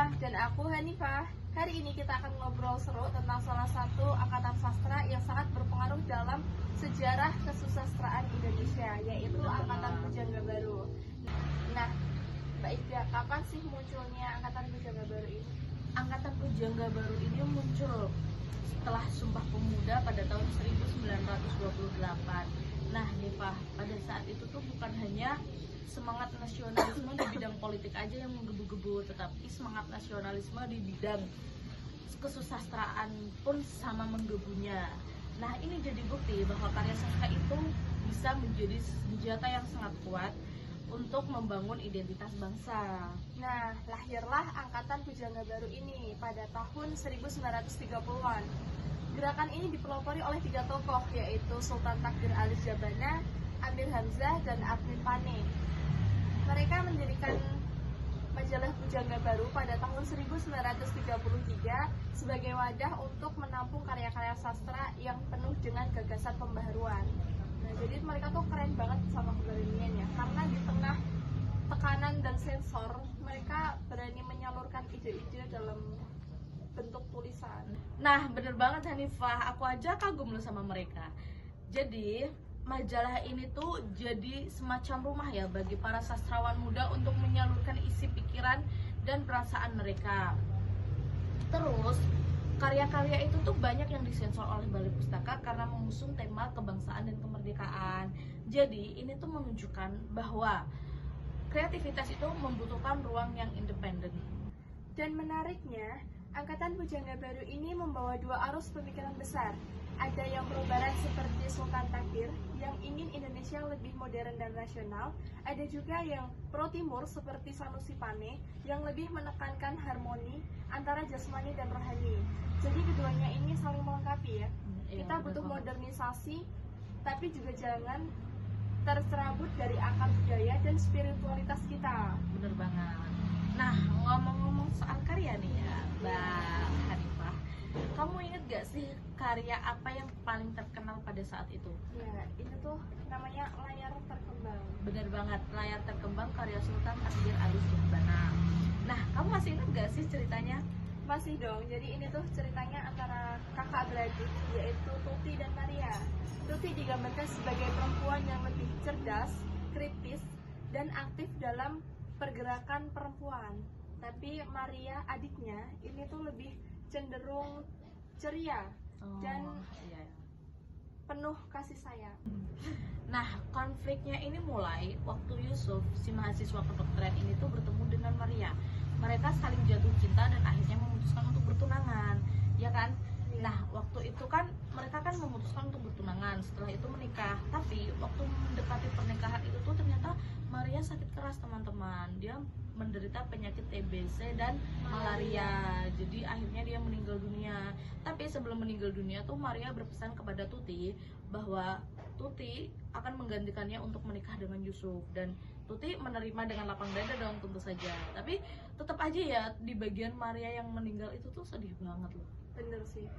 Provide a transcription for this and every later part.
Dan aku Hanifah. Hari ini kita akan ngobrol seru tentang salah satu angkatan sastra yang sangat berpengaruh dalam sejarah kesusastraan Indonesia, yaitu Angkatan Pujangga Baru. Nah, Mbak Ida, kapan sih munculnya Angkatan Pujangga Baru ini? Angkatan Pujangga Baru ini muncul setelah Sumpah Pemuda pada tahun 1928. Nah, Nifah, pada saat itu tuh bukan hanya semangat nasionalisme di bidang politik aja yang menggebu-gebu, tetapi semangat nasionalisme di bidang kesusastraan pun sama menggebunya. Nah, ini jadi bukti bahwa karya sastra itu bisa menjadi senjata yang sangat kuat untuk membangun identitas bangsa. Nah, lahirlah Angkatan Pujangga Baru ini pada tahun 1930-an. Gerakan ini dipelopori oleh 3 tokoh, yaitu Sultan Takdir Ali Jabana, Amir Hamzah, dan Arvin Pane. Mereka mendirikan majalah Pujangga Baru pada tahun 1933 sebagai wadah untuk menampung karya-karya sastra yang penuh dengan gagasan pembaharuan. Nah, jadi mereka tuh keren banget sama keberaniannya, karena di tengah tekanan dan sensor, mereka berani menyalurkan ide-ide dalam bentuk tulisan. Nah, bener banget Hanifah, aku aja kagum loh sama mereka. Jadi, majalah ini tuh jadi semacam rumah ya bagi para sastrawan muda untuk menyalurkan isi pikiran dan perasaan mereka. Terus, karya-karya itu tuh banyak yang disensor oleh Balai Pustaka karena mengusung tema kebangsaan dan kemerdekaan. Jadi, ini tuh menunjukkan bahwa kreativitas itu membutuhkan ruang yang independen. Dan menariknya, Angkatan Pujangga Baru ini membawa 2 arus pemikiran besar. Ada yang pro barat seperti Sultan Takdir yang ingin Indonesia lebih modern dan rasional. Ada juga yang pro timur seperti Sanusi Pane yang lebih menekankan harmoni antara jasmani dan rohani. Jadi keduanya ini saling melengkapi ya. Kita butuh modernisasi, tapi juga jangan tercerabut dari akar budaya dan spiritualitas kita. Bener banget. Nah, ngomong-ngomong soal karya nih ya, Mbak Hanifah, kamu inget gak sih karya apa yang paling terkenal pada saat itu? Ya, ini tuh namanya Layar Terkembang. Bener banget, Layar Terkembang karya Sultan Takdir Ali Jabana. Nah, kamu masih inget gak sih ceritanya? Masih dong, jadi ini tuh ceritanya antara kakak beradik, yaitu Tuti dan Maria. Tuti digambarkan sebagai perempuan yang lebih cerdas, kritis, dan aktif dalam pergerakan perempuan. Tapi Maria, adiknya, ini tuh lebih cenderung ceria dan iya. penuh kasih sayang. Nah, konfliknya ini mulai waktu Yusuf, si mahasiswa kedokteran ini tuh bertemu dengan Maria. Mereka saling jatuh cinta dan akhirnya memutuskan untuk bertunangan, ya kan? Nah, waktu itu kan mereka kan memutuskan untuk bertunangan, setelah itu menikah. Tapi waktu mendekati pernikahan itu tuh ternyata Maria sakit keras, teman-teman. Dia menderita penyakit TBC dan malaria. Jadi akhirnya dia meninggal dunia. Tapi sebelum meninggal dunia tuh Maria berpesan kepada Tuti bahwa Tuti akan menggantikannya untuk menikah dengan Yusuf, dan Tuti menerima dengan lapang dada dong tentu saja. Tapi tetap aja ya di bagian Maria yang meninggal itu tuh sedih banget loh. Bener sih.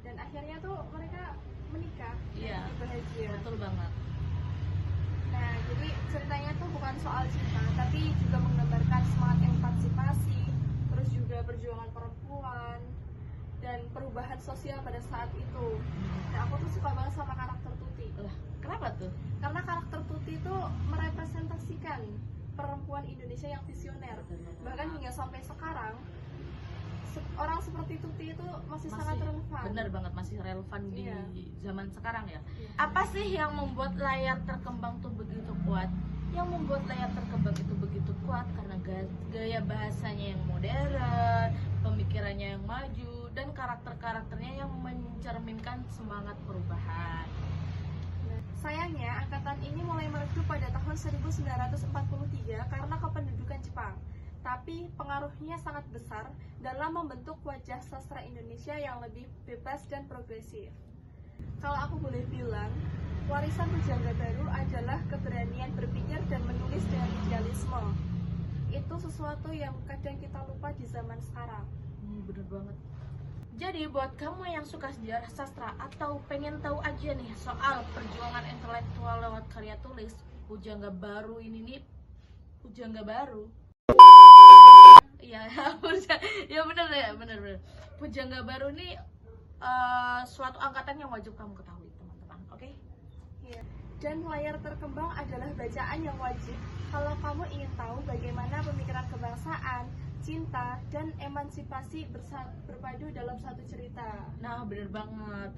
Dan akhirnya tuh mereka menikah. Iya, bahagia. betul banget. Nah, jadi ceritanya tuh bukan soal cinta, tapi juga menggambarkan semangat emansipasi, terus juga perjuangan perempuan dan perubahan sosial pada saat itu. Nah, aku tuh suka banget sama karakter Tuti. Lah, kenapa tuh? Karena karakter Tuti itu merepresentasikan perempuan Indonesia yang visioner. Bahkan hingga sampai sekarang, orang seperti Tuti itu masih sangat relevan. Bener banget, masih relevan di zaman sekarang ya. Iya. Apa sih yang membuat Layar Terkembang tuh begitu kuat? Yang membuat Layar Terkembang itu begitu kuat karena gaya bahasanya yang modern, pemikirannya yang maju, dan karakter-karakternya yang mencerminkan semangat perubahan. Sayangnya, angkatan ini mulai meredup pada tahun 1943 karena kependudukan Jepang. Tapi pengaruhnya sangat besar dalam membentuk wajah sastra Indonesia yang lebih bebas dan progresif. Kalau aku boleh bilang, warisan Pujangga Baru adalah keberanian berpikir dan menulis dengan idealisme. Itu sesuatu yang kadang kita lupa di zaman sekarang. Bener banget. Jadi buat kamu yang suka sejarah sastra atau pengen tahu aja nih soal perjuangan intelektual lewat karya tulis, Pujangga Baru ini nih Pujangga Baru Ya benar ya, benar. Pujangga Baru ini suatu angkatan yang wajib kamu ketahui, teman-teman. Oke? Iya. Dan layar terkembang adalah bacaan yang wajib kalau kamu ingin tahu bagaimana pemikiran kebangsaan, cinta, dan emansipasi berpadu dalam satu cerita. Nah, bener banget.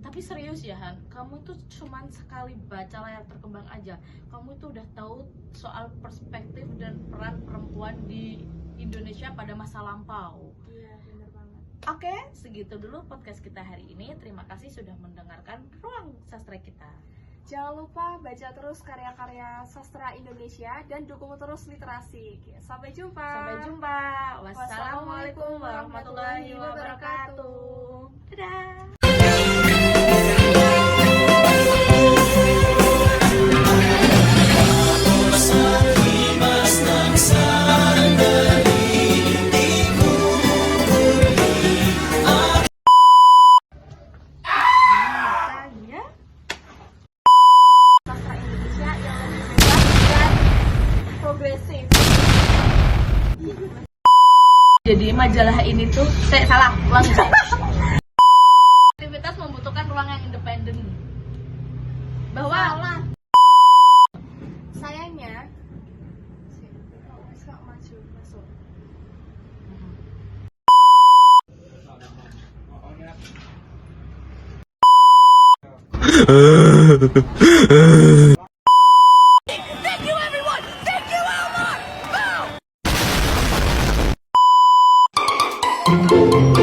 Tapi serius ya Han, kamu tuh cuman sekali baca layar terkembang aja, kamu tuh udah tahu soal perspektif dan peran perempuan di Indonesia pada masa lampau. Iya, bener banget. Oke, segitu dulu podcast kita hari ini. Terima kasih sudah mendengarkan Ruang Sastra kita. Jangan lupa baca terus karya-karya sastra Indonesia dan dukung terus literasi. Sampai jumpa. Sampai jumpa. Wassalamualaikum warahmatullahi wabarakatuh. Dadah. Sastra Indonesia yang lebih bebas dan progresif. Jadi majalah ini tuh salah, ulang ya. Aktivitas membutuhkan ruang yang independen. Bahwa Sayangnya maju masuk. Thank you, everyone. Thank you, Elmar. Boom.